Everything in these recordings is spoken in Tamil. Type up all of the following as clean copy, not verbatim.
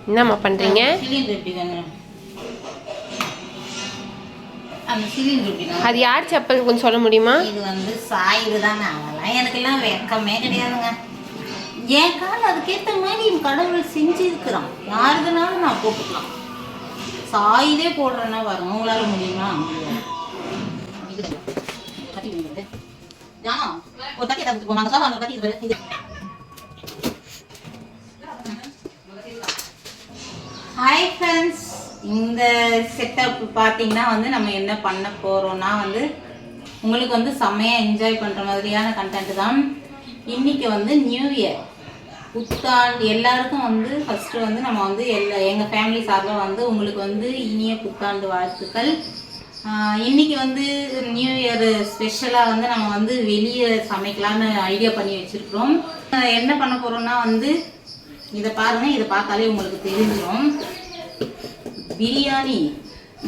என்னம்மா பண்ணுறீங்க? அந்த சிலிண்டர் எப்படி அது யார் செப்பல் கொஞ்சம் சொல்ல முடியுமா? இது வந்து சாயுது தாங்க. அதெல்லாம் எனக்கெல்லாம் வெக்கமே கிடையாதுங்க. என் கால் அதுக்கேற்ற மாதிரி கடவுள் செஞ்சுருக்குறான். யாருக்குனாலும் நான் போட்டுக்கலாம். சாயிலே போடுறேன்னா பாருங்க, உங்களால முடியுமா? ஒரு தட்டி தவிர்த்து போனாங்க சார். அந்த தட்டி ஹாய் ஃப்ரெண்ட்ஸ், இந்த செட்டப் பார்த்தீங்கன்னா வந்து நம்ம என்ன பண்ண போகிறோம்னா வந்து உங்களுக்கு வந்து செம்மையாக என்ஜாய் பண்ணுற மாதிரியான கண்டென்ட் தான். இன்றைக்கி வந்து நியூ இயர் புத்தாண்டு எல்லாருக்கும் வந்து ஃபஸ்ட்டு வந்து நம்ம வந்து எங்கள் ஃபேமிலி சார்பாக வந்து உங்களுக்கு வந்து இனிய புத்தாண்டு வாழ்த்துக்கள். இன்றைக்கி வந்து நியூ இயர் ஸ்பெஷலாக வந்து நம்ம வந்து வெளியே சமைக்கலான்னு ஐடியா பண்ணி வச்சுருக்கிறோம். என்ன பண்ண போகிறோம்னா வந்து இதை பாருங்கள், இதை பார்த்தாலே உங்களுக்கு தெரிஞ்சிடும். பிரியாணி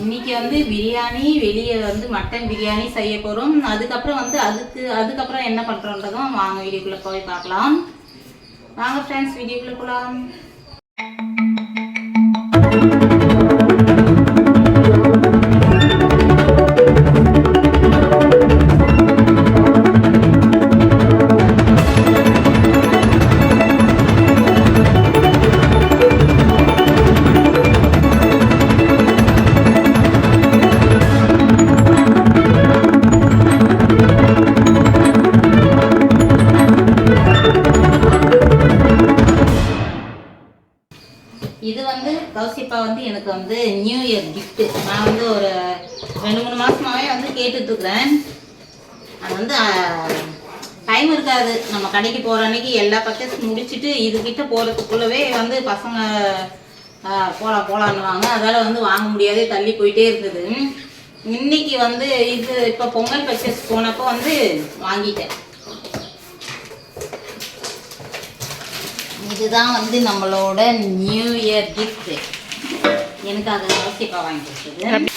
இன்னைக்கு வந்து பிரியாணி, வெளியே வந்து மட்டன் பிரியாணி செய்ய போகிறோம். அதுக்கப்புறம் வந்து அதுக்கப்புறம் என்ன பண்ணுறோன்றதும் வாங்க வீடியோக்குள்ளே போய் பார்க்கலாம். வாங்க ஃப்ரெண்ட்ஸ், வீடியோக்குள்ளே போகலாம். இது வந்து கௌசிப்பா வந்து எனக்கு வந்து நியூ இயர் கிஃப்ட்டு. நான் வந்து ஒரு 2-3 மாதமாகவே வந்து கேட்டுட்ருக்குறேன். அது வந்து டைம் இருக்காது. நம்ம கடைக்கு போகிற அன்றைக்கி எல்லா பர்ச்சேஸ் முடிச்சுட்டு இதுக்கிட்ட போகிறதுக்குள்ளவே வந்து பசங்க போகலான்னுவாங்க. அதால் வந்து வாங்க முடியாதே, தள்ளி போயிட்டே இருக்குது. இன்றைக்கி வந்து இது இப்போ பொங்கல் பர்ச்சேஸ் போனப்போ வந்து வாங்கிட்டேன். இதுதான் வந்து நம்மளோட நியூ இயர் கிஃப்ட். எனக்கு அதை கௌசிப்பா வாங்கி கொடுத்தது.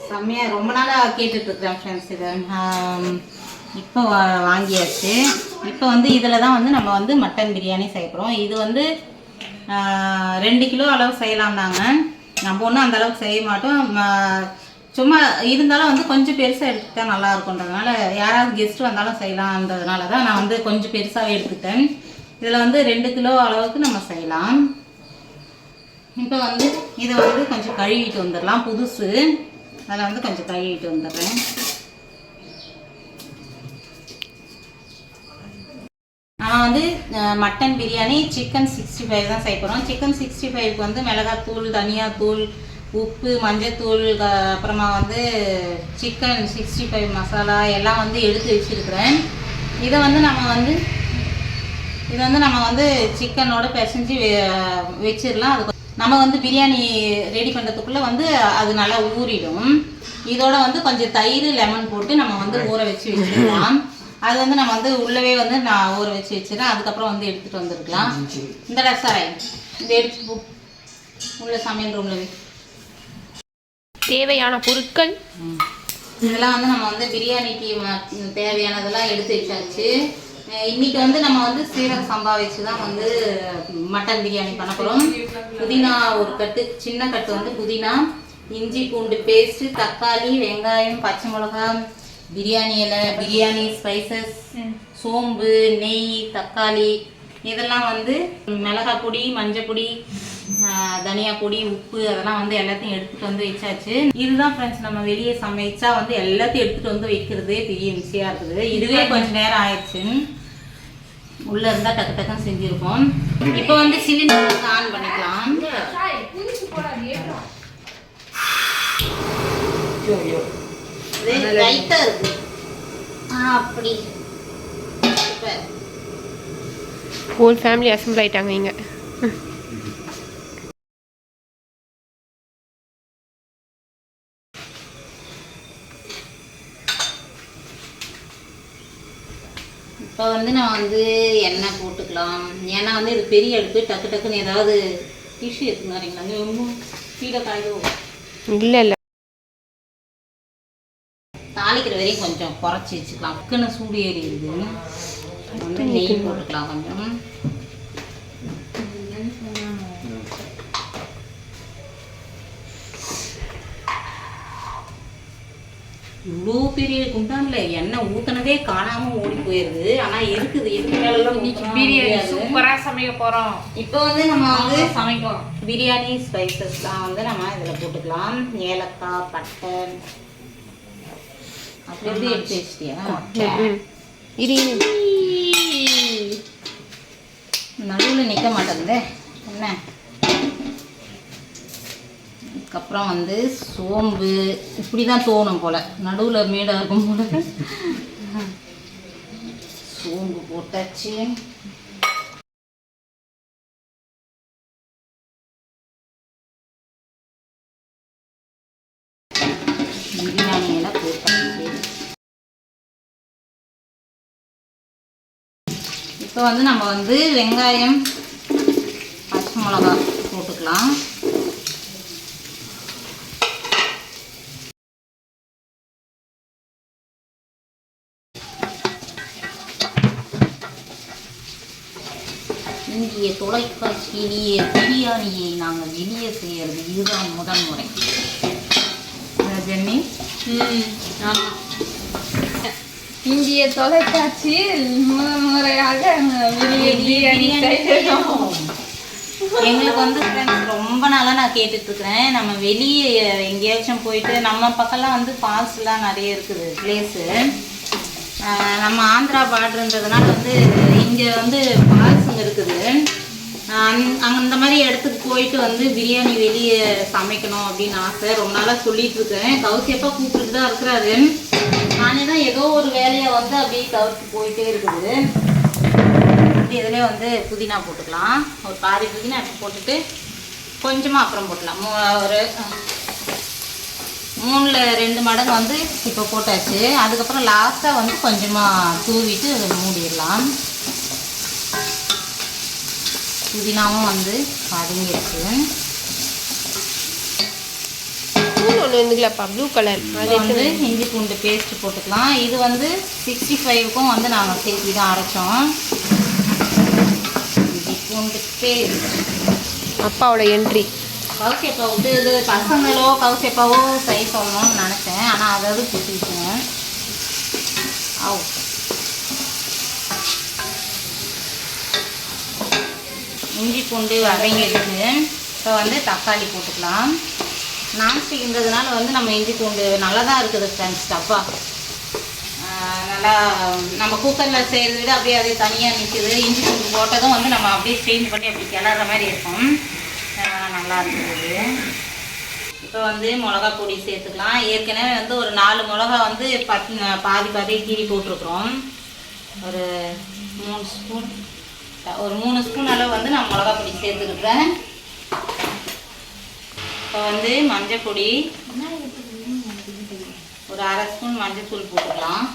செம்மையாக ரொம்ப நாளாக கேட்டுட்ருக்குறேன் ஃப்ரெண்ட்ஸ். இதை இப்போ வாங்கியாச்சு. இப்போ வந்து இதில் தான் வந்து நம்ம வந்து மட்டன் பிரியாணி செய்யப்படுறோம். இது வந்து 2 கிலோ அளவு செய்யலாம்னாங்க. நம்ம ஒன்றும் அந்த அளவுக்கு செய்ய மாட்டோம். சும்மா இருந்தாலும் வந்து கொஞ்சம் பெருசாக எடுத்துக்கிட்டால் நல்லா இருக்குன்றதுனால, யாராவது கெஸ்ட்டு வந்தாலும் செய்யலான்றதுனால தான் நான் வந்து கொஞ்சம் பெருசாகவே எடுத்துக்கிட்டேன். இதில் வந்து 2 கிலோ அளவுக்கு நம்ம செய்யலாம். இப்போ வந்து இதை வந்து கொஞ்சம் கழுவிட்டு வந்துடலாம். புதுசு அதில் வந்து கொஞ்சம் கழுவிட்டு வந்துடுறேன். நான் வந்து மட்டன் பிரியாணி சிக்கன் 65 தான் செய்ய போகிறோம். சிக்கன் 65க்கு வந்து மிளகாத்தூள், தனியாத்தூள், உப்பு, மஞ்சத்தூள், அப்புறமா வந்து சிக்கன் 65 மசாலா எல்லாம் வந்து எடுத்து வச்சுருக்கிறேன். இதை வந்து நம்ம வந்து சிக்கனோட பிசைஞ்சு வச்சிடலாம். அது நம்ம வந்து பிரியாணி ரெடி பண்ணுறதுக்குள்ளே வந்து அது நல்லா ஊறிடும். இதோட வந்து கொஞ்சம் தயிர், லெமன் போட்டு நம்ம வந்து ஊற வச்சு வச்சுக்கலாம். அது வந்து நம்ம வந்து உள்ளவே வந்து நான் ஊற வச்சு வச்சுருக்கேன். அதுக்கப்புறம் வந்து எடுத்துகிட்டு வந்துருக்கலாம். இந்த ரசாய் இந்த எடுத்து உள்ள சமையல் ரூமில் தேவையான பொருட்கள் இதெல்லாம் வந்து நம்ம வந்து பிரியாணிக்கு தேவையானதெல்லாம் எடுத்து வச்சாச்சு. இன்றைக்கி வந்து நம்ம வந்து சீரக சம்பா வச்சு தான் வந்து மட்டன் பிரியாணி பண்ண போகிறோம். புதினா ஒரு கட்டு, சின்ன கட்டு வந்து புதினா, இஞ்சி பூண்டு பேஸ்ட்டு, தக்காளி, வெங்காயம், பச்சை மிளகாய், பிரியாணி இலை, பிரியாணி ஸ்பைசஸ், சோம்பு, நெய், தக்காளி, இதெல்லாம் வந்து மிளகாய் பொடி, மஞ்சள் பொடி, தனியா பொடி, உப்பு, அதெல்லாம் வந்து எல்லாத்தையும் எடுத்துகிட்டு வந்து வச்சாச்சு. இதுதான் ஃப்ரெண்ட்ஸ், நம்ம வெளியே சமைச்சா வந்து எல்லாத்தையும் எடுத்துகிட்டு வந்து வைக்கிறதே பெரிய மிக்சியாக இருக்குது. இதுவே கொஞ்சம் நேரம் ஆயிடுச்சு. உள்ளே இருந்தால் டக்கு டக்குன்னு செஞ்சுருக்கோம். இப்போ வந்து சிலிண்டர் ஆன் பண்ணிக்கலாம். லைட்டா இருக்கு. அப்படி ஹோல் ஃபேமிலி அசம்பிள் ஆயிட்டாங்க இங்க. இப்போ இப்போ வந்து நான் வந்து எண்ணெய் போட்டுக்கலாம். ஏன்னா வந்து இது பெரிய அடுப்பு, டக்கு டக்குன்னு ஏதாவது டிஷ்யூ எடுத்துனாரிங்களா ரொம்ப ஸ்பீடாக காய்டும். இல்லை இல்லை, தாளிக்கிற வரையும் கொஞ்சம் குறைச்சி வச்சுக்கலாம். டக்குன்னு சூடு ஏறி இருக்குது. வந்து நெய் போட்டுக்கலாம் கொஞ்சம். இவ்வளோ பெரிய குண்டான்ல எண்ணெய் ஊத்துனதே காணாம ஓடி போயிருது. ஆனா இருக்குது, இதுக்கு மேலாம் பிரியாணி சூப்பரா சமைக்க போறோம். இப்போ வந்து நம்ம வந்து சமைக்கலாம். பிரியாணி ஸ்பைசஸ்லாம் வந்து நம்ம இதில் போட்டுக்கலாம். ஏலக்காய், பட்டை அப்படி எப்படி எடுத்து வச்சிட்டியா? இது நடுவில் நிற்க மாட்டேங்குது என்ன. அதுக்கப்புறம் வந்து சோம்பு, இப்படி தான் தோணும் போல், நடுவில் மேடாக இருக்கும் போல். சோம்பு போட்டாச்சு. பிரியாணியில போட்டாச்சு. இப்போ வந்து நம்ம வந்து வெங்காயம், பச்சை மிளகா போட்டுக்கலாம். இந்திய தொலைக்காட்சியிலேயே பிரியாணியை நாங்கள் வெளியே செய்யறது இதுதான் முதல் முறை. ஜென்னி, ஆமாம், இந்திய தொலைக்காட்சியில் முதல் முறையாக பிரியாணி செய்கிறோம். எங்களுக்கு வந்து ஃப்ரெண்ட்ஸ் ரொம்ப நாளாக நான் கேட்டுட்ருக்குறேன். நம்ம வெளியே எங்கேயாச்சும் போயிட்டு, நம்ம பக்கம்லாம் வந்து ஃபால்ஸ்லாம் நிறைய இருக்குது பிளேஸு. நம்ம ஆந்திரா பார்டருன்றதுனால வந்து இங்கே வந்து ஃபால்ஸுங்க இருக்குது. அந்த மாதிரி இடத்துக்கு போயிட்டு வந்து பிரியாணி வெளியே சமைக்கணும் அப்படின்னு ஆசை. ரொம்ப நாளாக சொல்லிட்டு இருக்கேன். கவுசியப்பா கூப்பிட்டுட்டு தான் இருக்கிறாரு. நானே தான் ஏதோ ஒரு வேலையை வந்து அப்படியே தவிர்த்து போயிட்டே இருக்குது. அப்படி இதிலே வந்து புதினா போட்டுக்கலாம். ஒரு பாதி புதினா போட்டுட்டு கொஞ்சமாக அப்புறம் போட்டலாம். ஒரு 3ல் 2 மடங்கு வந்து இப்போ போட்டாச்சு. அதுக்கப்புறம் லாஸ்ட்டாக வந்து கொஞ்சமாக தூவிட்டு அதை மூடிடலாம். புதினாவும் வந்து வதங்கிடுச்சு. ஒன்று வந்துக்கலாப்பா, ப்ளூ கலர். அது வந்து இஞ்சி பூண்டு பேஸ்ட்டு போட்டுக்கலாம். இது வந்து 65க்கும் வந்து நாங்கள் சேர்த்து தான் அரைச்சோம். இஞ்சி பூண்டு பேஸ்ட். அப்பாவோட என்ட்ரி. கவுசியப்பா விட்டு இது பசங்களோ கவுசியப்பாவோ செய்ய சொல்லணும்னு நினச்சேன். ஆனால் அதாவது போட்டுக்கிட்டுங்க. இஞ்சி பூண்டு வதங்கிடுச்சு. இப்போ வந்து தக்காளி போட்டுக்கலாம். நான்ஸ்டிக்ன்றதுனால வந்து நம்ம இஞ்சி பூண்டு நல்லா தான் இருக்குது ஃப்ரெண்ட்ஸ். டப்பா நல்லா நம்ம குக்கரில் செய்கிறத விட அப்படியே அதே தனியாக நிற்கிது. இஞ்சி பூண்டு போட்டதும் வந்து நம்ம அப்படியே ஸ்டெயின் பண்ணி அப்படி கிளற மாதிரி இருக்கும். நல்லா இருக்குது. இப்போ வந்து மிளகா பொடி சேர்த்துக்கலாம். ஏற்கனவே வந்து ஒரு 4 மிளகா வந்து பாதி பாதி கீரி போட்டிருக்கிறோம். ஒரு 3 ஸ்பூன், ஒரு 3 ஸ்பூன் அளவு வந்து நான் மிளகா பொடி சேர்த்துக்கிட்டேன். இப்போ வந்து மஞ்சள் பொடி ஒரு 1/2 ஸ்பூன் மஞ்சள் தூள் போட்டுக்கலாம்.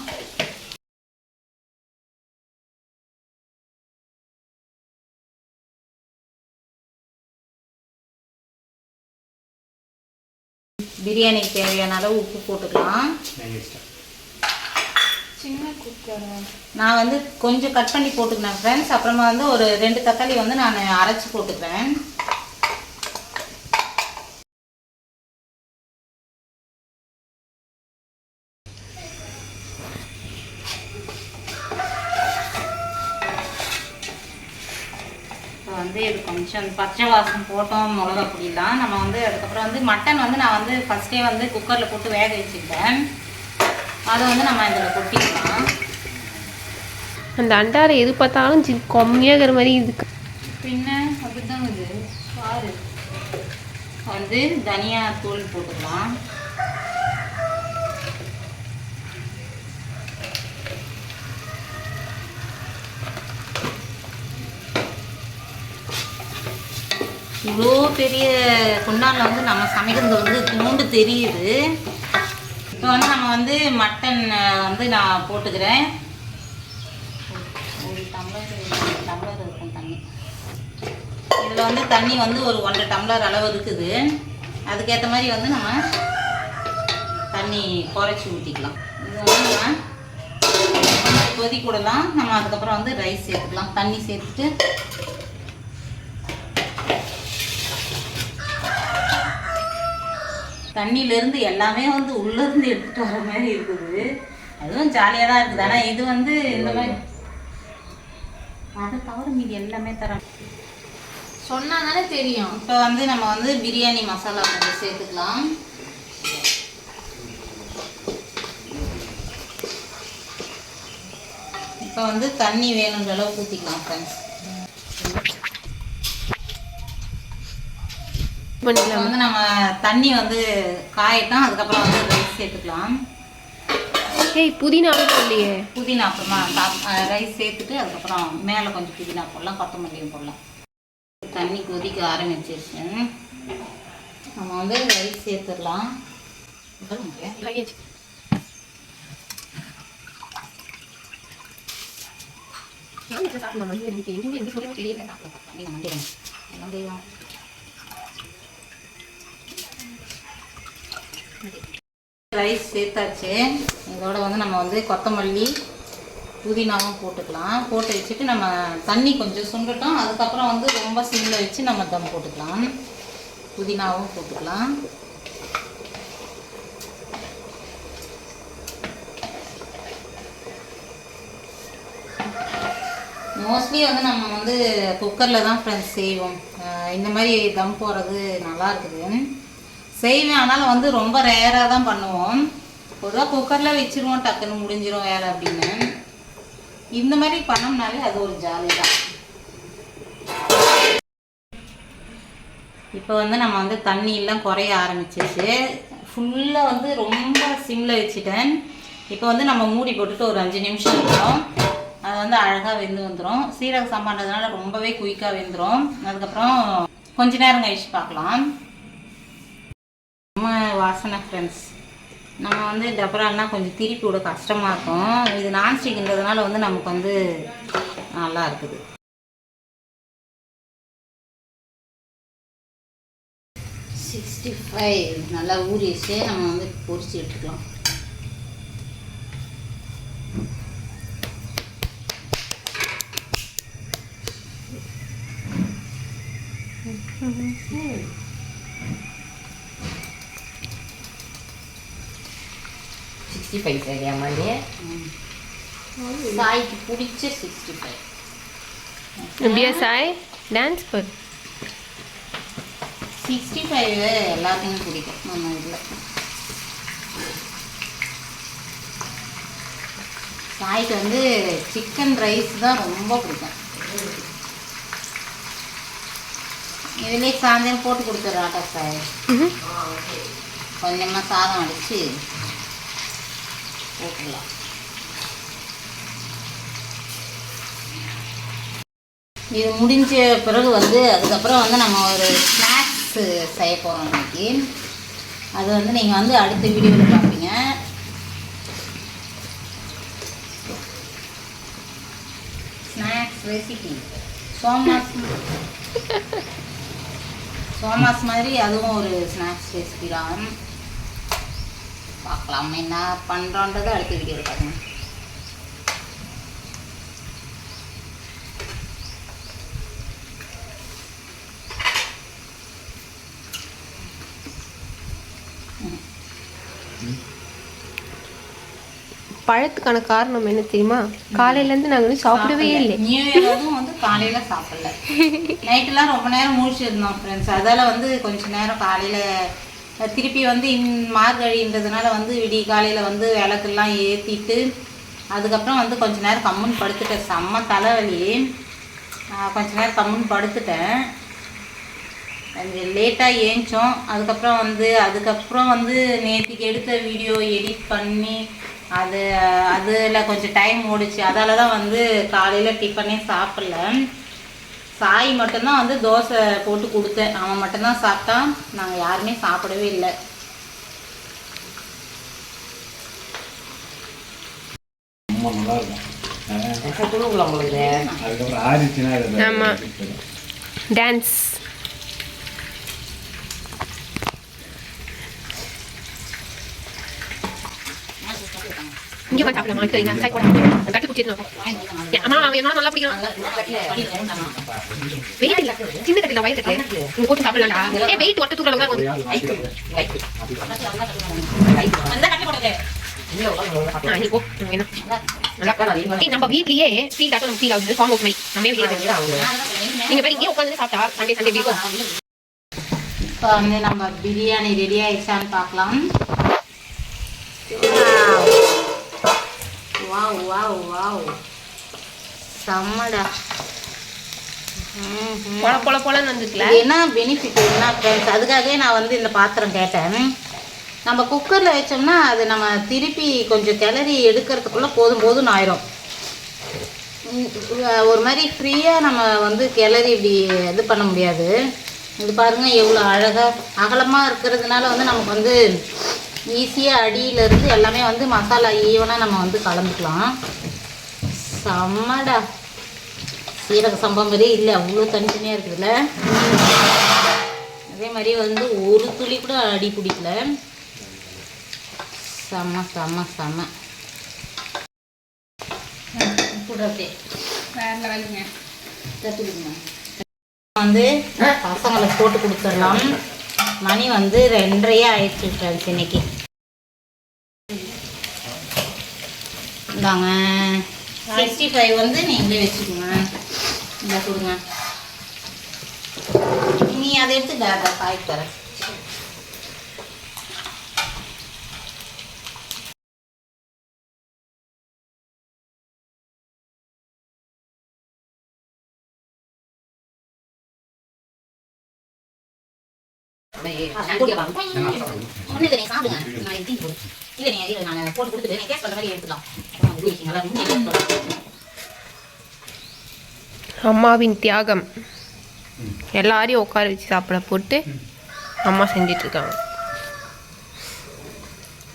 பிரியாணிக்கு தேவையான அளவு உப்பு போட்டுக்கலாம். சின்ன குக்கர் நான் வந்து கொஞ்சம் கட் பண்ணி போட்டுக்கிறேன் ஃப்ரெண்ட்ஸ். அப்புறமா வந்து ஒரு 2 தக்காளி வந்து நான் அரைச்சி போட்டுக்கிறேன். வந்து இது கொஞ்சம் பச்சை வாசம் போட்டோம் மிளகா பொடியெலாம். நம்ம வந்து அதுக்கப்புறம் வந்து மட்டன் வந்து நான் வந்து ஃபஸ்ட்டே வந்து குக்கரில் போட்டு வேக வச்சுக்கிட்டேன். அதை வந்து நம்ம இதில் கொட்டிக்கலாம். அந்த அண்டாரை எது பார்த்தாலும் கம்மியாகிற மாதிரி இருக்கு. பின்ன அப்படிதான் இது பாரு. வந்து தனியா தூள் போட்டுக்கலாம். இவ்வளோ பெரிய குண்டானில் வந்து நம்ம சமைக்கிறது வந்து துண்டு தெரியுது. இப்போ வந்து நம்ம வந்து மட்டன் வந்து நான் போட்டுக்கிறேன். டம்ளர் இருக்கும் தண்ணி. இதில் வந்து தண்ணி வந்து ஒரு 1.5 டம்ளர் அளவு இருக்குது. அதுக்கேற்ற மாதிரி வந்து நம்ம தண்ணி குறைச்சி ஊற்றிக்கலாம். இது வந்து நம்ம கொஞ்சம் கொதிக்க விடலாம். நம்ம அதுக்கப்புறம் வந்து ரைஸ் சேர்த்துக்கலாம். தண்ணி சேர்த்துட்டு தண்ணியிலேருந்து எல்லாமே வந்து உள்ளேருந்து எடுத்துகிட்டு வர மாதிரி இருக்குது. அதுவும் ஜாலியாக தான் இருக்குது. ஆனால் இது வந்து இந்த மாதிரி அதை தவிர மீதி எல்லாமே தரோம். சொன்னா தானே தெரியும். இப்போ வந்து நம்ம வந்து பிரியாணி மசாலா கொஞ்சம் சேர்த்துக்கலாம். இப்போ வந்து தண்ணி வேணுன்ற அளவுக்கு ஊற்றிக்கலாம் ஃப்ரெண்ட்ஸ். வந்து நம்ம தண்ணி வந்து காயட்டும். அதுக்கப்புறம் வந்து ரைஸ் சேர்த்துக்கலாம். புதினா இல்லையே, புதினா அப்புறமா ரைஸ் சேர்த்துட்டு அதுக்கப்புறம் மேலே கொஞ்சம் புதினா போடலாம், கொத்தமல்லியும் போடலாம். தண்ணி கொதிக்க ஆரம்பிச்சிருச்சு. நம்ம வந்து ரைஸ் சேர்த்துடலாம். ரைஸ் சேர்த்தாச்சு. இதோட வந்து நம்ம வந்து கொத்தமல்லி புதினாவும் போட்டுக்கலாம். போட்டு வச்சுட்டு நம்ம தண்ணி கொஞ்சம் சுண்டட்டும். அதுக்கப்புறம் வந்து ரொம்ப சிம்மில் வச்சு நம்ம தம் போட்டுக்கலாம். புதினாவும் போட்டுக்கலாம். மோஸ்ட்லி வந்து நம்ம வந்து குக்கரில் தான் ஃப்ரெண்ட்ஸ் செய்வோம். இந்த மாதிரி தம் போடுறது நல்லா இருக்குது செய்வேன். ஆனாலும் வந்து ரொம்ப ரேராக தான் பண்ணுவோம். பொதுவாக குக்கரில் வச்சுருவோம், டக்குன்னு முடிஞ்சிடும் வேலை அப்படின்னு. இந்த மாதிரி பண்ணோம்னாலே அது ஒரு ஜாலி தான். இப்போ வந்து நம்ம வந்து தண்ணியெல்லாம் குறைய ஆரம்பிச்சிச்சு. ஃபுல்லாக வந்து ரொம்ப சிம்மில் வச்சுட்டேன். இப்போ வந்து நம்ம மூடி போட்டுட்டு ஒரு 5 நிமிஷம் இருக்கும். அது வந்து அழகாக வெந்து வந்துடும். சீரக சம்பான்றதுனால ரொம்பவே குயிக்காக வெந்துடும். அதுக்கப்புறம் கொஞ்ச நேரம் கழிச்சு பார்க்கலாம். நம்ம வாசனை ஃப்ரெண்ட்ஸ். நம்ம வந்து டபரால்னா கொஞ்சம் திருப்பி விட கஷ்டமாக இருக்கும். இது நான்ஸ்டிக்ன்றதுனால வந்து நமக்கு வந்து நல்லா இருக்குது. நல்லா ஊறிச்சு. நம்ம வந்து பொரிச்சு எடுத்துக்கலாம். சாய்க்கு பிடிச்ச 65. எப்படியா சாய் டான்ஸ் பர் 65 எல்லாத்தையும் பிடிக்கும் நம்ம இதில். சாய்க்கு வந்து சிக்கன் ரைஸ் தான் ரொம்ப பிடிக்கும். இதுலேயே சாயந்தரம் போட்டு கொடுத்துட்றாட்டா சாய். கொஞ்சமாக சாதம் அடித்து போட்டுடலாம். இது முடிஞ்ச பிறகு வந்து அதுக்கப்புறம் வந்து நம்ம ஒரு ஸ்நாக்ஸ் செய்ய போகிறோம் இன்னைக்கு. அது வந்து நீங்கள் வந்து அடுத்த வீடியோவில் பார்ப்பீங்க. ஸ்நாக்ஸ் ரெசிபி சோமாஸ் மாதிரி அதுவும் ஒரு ஸ்நாக்ஸ் ரெசிபி தான். பார்க்கலாம் என்ன பண்ணுறோன்றதை அடுத்த வீடியோவில் பாருங்க. பழத்துக்கான காரணம் என்ன தெரியுமா? காலையிலேருந்து நாங்கள் வந்து சாப்பிடவே இல்லை. நியூ இயரும் வந்து காலையில் சாப்பிடல. நைட்டெல்லாம் ரொம்ப நேரம் முழிச்சிருந்தோம் ஃப்ரெண்ட்ஸ். அதால் வந்து கொஞ்சம் நேரம் காலையில் திருப்பி வந்து மார்கழின்றதுனால வந்து விடிய காலையில் வந்து விளக்கெல்லாம் ஏற்றிட்டு அதுக்கப்புறம் வந்து கொஞ்சம் நேரம் கம்முன்னு படுத்துட்டேன். செம்ம தலைவலி. கொஞ்சம் நேரம் கம்முன்னு படுத்துட்டேன். கொஞ்சம் லேட்டாக ஏஞ்சோம். அதுக்கப்புறம் வந்து நேற்றுக்கு எடுத்த வீடியோ எடிட் பண்ணி அதில் கொஞ்சம் டைம் ஓடிச்சு. அதால் தான் வந்து காலையில் டிஃபனே சாப்பிடல. சாய் மட்டும்தான் வந்து தோசை போட்டு கொடுத்தேன். அவன் மட்டும்தான் சாப்பிட்டான். நாங்கள் யாருமே சாப்பிடவே இல்லை. அதுக்கப்புறம் ஆறிச்சுன்னா ஆமா. டான்ஸ் இங்கே வந்து சாப்பிடலாமா? சரிங்க, சாய் போடா. கட்டி குடிச்சிடணும். அம்மா அவன் என்னோட நல்லா பிடிக்கும். வெயிட் இல்லை, சின்ன கட்டில வயசு இருக்கு. நீங்க போட்டு சாப்பிடலாம்டா. வெயிட் ஒட்ட தூக்கல தான் நம்ம வீட்லயே ஃபீல் ஆகும். ஃபீல் ஆகுது ஃபார்ம் ஆஃப் மை நம்ம நீங்க போய் இங்கே உட்காந்து சாப்பிட்டா சண்டே சண்டே இருக்கும். இப்போ வந்து நம்ம பிரியாணி ரெடி ஆயிடுச்சான்னு பார்க்கலாம். வாவ் வாவ் வாவ் செம்மடா. பொல பொல பொலன்னு வந்துக்கல. என்ன பெனிஃபிட் என்ன ஃப்ரெண்ட்ஸ், அதுக்காகவே நான் வந்து இந்த பாத்திரம் கேட்டேன். நம்ம குக்கரில் வச்சோம்னா அது நம்ம திருப்பி கொஞ்சம் கிளறி எடுக்கிறதுக்குள்ளே போதும் போதும்னு ஆயிரும். ஒரு மாதிரி ஃப்ரீயாக நம்ம வந்து கிளறி இப்படி இது பண்ண முடியாது. இது பாருங்கள் எவ்வளோ அழகாக அகலமாக இருக்கிறதுனால வந்து நமக்கு வந்து ஈஸியாக அடியிலேருந்து எல்லாமே வந்து மசாலா ஈவனாக நம்ம வந்து கலந்துக்கலாம். செம்மடா. சீரக சம்பா மாதிரியே இல்லை, அவ்வளோ தனித்தனியாக இருக்குதுல்ல. அதே மாதிரி வந்து ஒரு துளி கூட அடி பிடிக்கல. செம்ம செம்ம செம்ம வந்து பசங்களை போட்டு கொடுத்துடலாம். மணி வந்து 2:30 ஆயிடுச்சு ஃப்ரெண்ட்ஸ் இன்னைக்கு. இந்தாங்க 65 வந்து நீங்களே வச்சுக்கோங்க. இந்த கொடுங்க, நீ அதை எடுத்து காய் தரேன். அம்மாவின் தியாகம் எல்லாரையும் உட்கார வச்சு சாப்பிட போட்டு அம்மா செஞ்சிட்டு இருக்காங்க.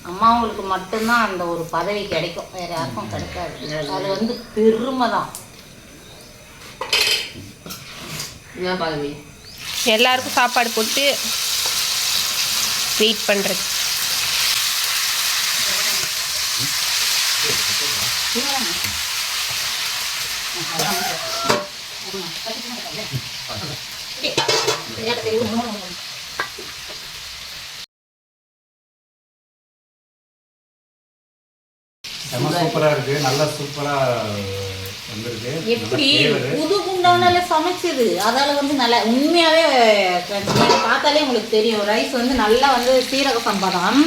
அம்மாவுக்கு மட்டும்தான் அந்த ஒரு பதவி கிடைக்கும், வேற யாருக்கும் கிடைக்காது. அது வந்து பெருமை தான். எல்லாருக்கும் சாப்பாடு போட்டு வெயிட் பண்ணுறது. சூப்பரா இருக்கு, நல்லா சூப்பரா வந்திருக்கு. எப்படி புது குண்டானால சமைச்சது, அதால வந்து நல்லா உண்மையாவே பார்த்தாலே உங்களுக்கு தெரியும். ரைஸ் வந்து நல்லா வந்து சீரக சம்பா தான்,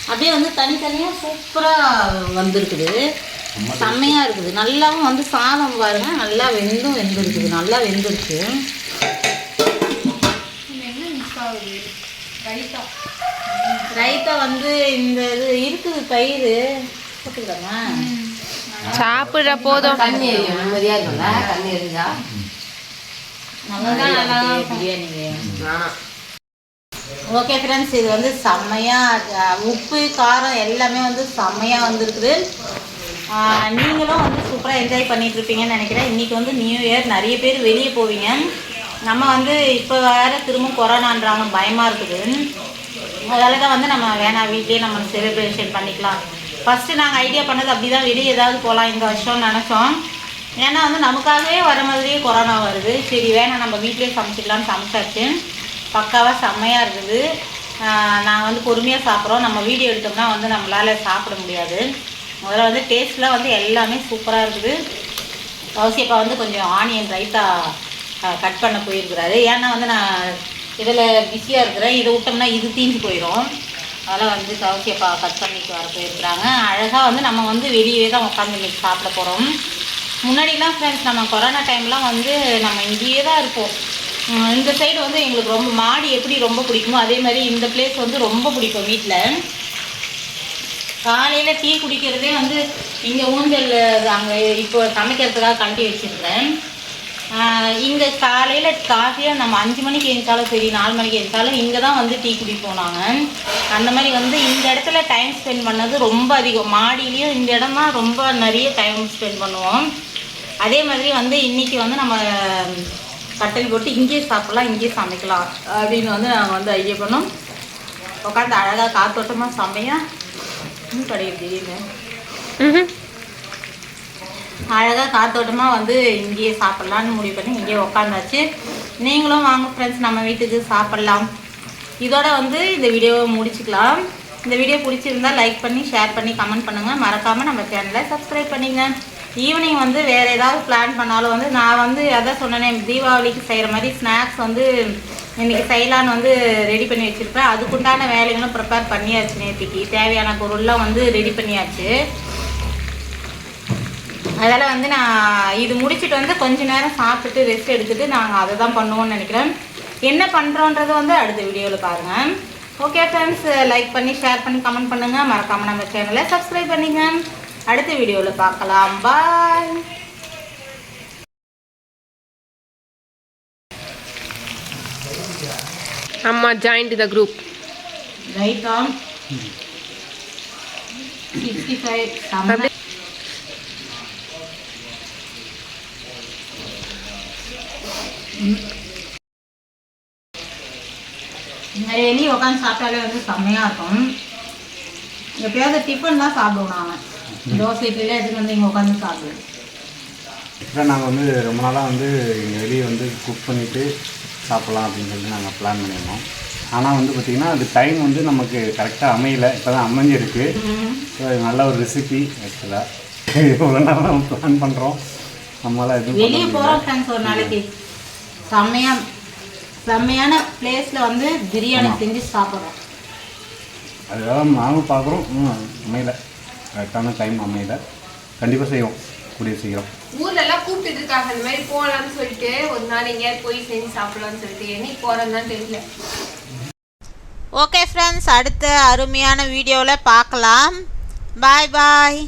அப்படியே வந்து தனித்தனியா சூப்பரா வந்திருக்குது. செம்மையா இருக்குது. நல்லாவும் வந்து சாதம் பாருங்க நல்லா வெந்திருக்குது, நல்லா வெந்திருக்கு. ரைத்தா வந்து இந்த இது இருக்குது, தயிர் போட்டுக்கலாமா? சாப்பிட்ற போதும் தண்ணி நல்லா பிரியாணி. ஓகே ஃப்ரெண்ட்ஸ், இது வந்து செம்மையாக உப்பு காரம் எல்லாமே வந்து செம்மையாக வந்துருக்குது. நீங்களும் வந்து சூப்பராக என்ஜாய் பண்ணிட்டு இருப்பீங்கன்னு நினைக்கிறேன். இன்றைக்கி வந்து நியூ இயர், நிறைய பேர் வெளியே போவீங்க. நம்ம வந்து இப்போ வேறு திரும்ப கொரோனான்றாங்க, பயமாக இருக்குது. அதனால தான் வந்து நம்ம வேணாம், வீட்லேயே நம்ம செலிப்ரேஷன் பண்ணிக்கலாம். ஃபஸ்ட்டு நாங்கள் ஐடியா பண்ணது அப்படி தான், வெளியே ஏதாவது போகலாம் இந்த வருஷம்னு நினச்சோம். ஏன்னா வந்து நமக்காகவே வர மாதிரியே கொரோனா வருது. சரி வேணாம், நம்ம வீட்லேயே சமைச்சிக்கலாம்னு சமைச்சாச்சு. பக்காவாக செம்மையாக இருக்குது. நாங்கள் வந்து பொறுமையாக சாப்பிட்றோம். நம்ம வீடியோ எடுத்தோம்னா வந்து நம்மளால் சாப்பிட முடியாது. முதல்ல வந்து டேஸ்ட்லாம் வந்து எல்லாமே சூப்பராக இருக்குது. கௌசியப்பா வந்து கொஞ்சம் ஆனியன் ரைத்தா கட் பண்ண போயிருக்கிறாரு. ஏன்னா வந்து நான் இதில் பிஸியாக இருக்கிறேன், இதை விட்டோம்னா இது தீஞ்சு போயிடும். அதெல்லாம் வந்து கௌசியப்பா கட் பண்ணிட்டு வர போயிருக்கிறாங்க. அழகாக வந்து நம்ம வந்து வெளியே தான் உட்காந்து இன்றைக்கி சாப்பிட போகிறோம். முன்னாடிலாம் ஃப்ரெண்ட்ஸ் நம்ம கொரோனா டைம்லாம் வந்து நம்ம இங்கேயே தான் இருப்போம். இந்த சைடு வந்து எங்களுக்கு ரொம்ப மாடி எப்படி ரொம்ப பிடிக்குமோ அதே மாதிரி இந்த பிளேஸ் வந்து ரொம்ப பிடிக்கும். வீட்டில் காலையில் டீ குடிக்கிறதே வந்து இங்கே ஊஞ்சல் அங்கே இப்போ சமைக்கிறதுக்காக கழட்டி வச்சுருக்கேன். இங்கே காலையில் காஃபியாக நம்ம 5 மணிக்கு எழுந்தாலும் சரி 4 மணிக்கு எழுந்தாலும் இங்கே தான் வந்து டீ குடிப்போம் நாங்கள். அந்த மாதிரி வந்து இந்த இடத்துல டைம் ஸ்பெண்ட் பண்ணது ரொம்ப அதிகம். மாடியிலையும் இந்த இடம் தான் ரொம்ப நிறைய டைம் ஸ்பெண்ட் பண்ணுவோம். அதே மாதிரி வந்து இன்றைக்கி வந்து நம்ம கட்டல் போட்டு இங்கேயே சாப்பிட்லாம், இங்கேயே சமைக்கலாம் அப்படின்னு வந்து நாங்கள் வந்து ஐடியா பண்ணோம். உட்காந்து அழகாக காத்தோட்டமாக செம்மையாக கிடையாது திடீர்னு அழகாக காத்தோட்டமாக வந்து இங்கேயே சாப்பிட்லான்னு முடிவு பண்ணி இங்கேயே உக்காந்தாச்சு. நீங்களும் வாங்க ஃப்ரெண்ட்ஸ், நம்ம வீட்டுக்கு சாப்பிட்லாம். இதோட வந்து இந்த வீடியோவை முடிச்சுக்கலாம். இந்த வீடியோ பிடிச்சிருந்தால் லைக் பண்ணி ஷேர் பண்ணி கமெண்ட் பண்ணுங்கள். மறக்காமல் நம்ம சேனலை சப்ஸ்கிரைப் பண்ணிங்க. ஈவினிங் வந்து வேறு ஏதாவது பிளான் பண்ணாலும் வந்து நான் வந்து அதான் சொன்னேன், தீபாவளிக்கு செய்கிற மாதிரி ஸ்நாக்ஸ் வந்து இன்றைக்கி செய்யலான்னு வந்து ரெடி பண்ணி வச்சுருப்பேன். அதுக்குண்டான வேலைகளும் ப்ரிப்பேர் பண்ணியாச்சு. நேற்றுக்கு தேவையான பொருள்லாம் வந்து ரெடி பண்ணியாச்சு. அதனால் வந்து நான் இது முடிச்சுட்டு வந்து கொஞ்ச நேரம் சாப்பிட்டுட்டு ரெஸ்ட் எடுத்துகிட்டு நாங்கள் அதை தான் பண்ணுவோம்னு நினைக்கிறேன். என்ன பண்ணுறோன்றது வந்து அடுத்த வீடியோவில் பாருங்கள். ஓகே ஃப்ரெண்ட்ஸ், லைக் பண்ணி ஷேர் பண்ணி கமெண்ட் பண்ணுங்கள். மறக்காமல் நம்ம சேனலை சப்ஸ்கிரைப் பண்ணிங்க. அடுத்த வீடியோவில் பார்க்கலாம். பாய். அம்மா joined the group. Right on 65 வெளியே உட்காந்து சாப்பிட்டாலே வந்து செம்மையாக இருக்கும். எப்பயாவது டிஃபன் தான் சாப்பிடுவோம் நாங்கள். தோசை இட்லியில் எதுக்கு வந்து இங்கே உட்காந்து சாப்பிடுவோம். இப்போ நாங்கள் வந்து ரொம்ப நாளாக வந்து இங்கே வெளியே வந்து குக் பண்ணிவிட்டு சாப்பிட்லாம் அப்படின்னு சொல்லி நாங்கள் பிளான் பண்ணியிருந்தோம். ஆனால் வந்து பார்த்திங்கன்னா அது டைம் வந்து நமக்கு கரெக்டாக அமையலை. இப்போ தான் அமைஞ்சிருக்கு. ஸோ இது நல்ல ஒரு ரெசிபி ஆக்சுவலாக. இவ்வளோ நாளாக நம்ம பிளான் பண்ணுறோம், நம்மளால் எதுவும் வெளியே போகிறோம் ஃப்ரெண்ட்ஸ். ஒரு நாளைக்கு செம்மையான பிளேஸில் வந்து பிரியாணி செஞ்சு சாப்பிட்றோம். அதுக்காக நாங்களும் பார்க்குறோம். அமையலை, கரெக்டான டைம் அமையலை. கண்டிப்பாக செய்வோம் கூடிய சீக்கிரம். ஊர்ல எல்லாம் கூப்பிட்டு இருக்காங்க இந்த மாதிரி போகலான்னு சொல்லிட்டு, ஒரு நாள் எங்கேயாவது போய் செஞ்சு சாப்பிடலாம்னு சொல்லிட்டு. என்னைக்கு போறதுன்னு தெரியல. ஓகே ஃப்ரெண்ட்ஸ், அடுத்த அருமையான வீடியோவில் பார்க்கலாம். பாய் பாய்.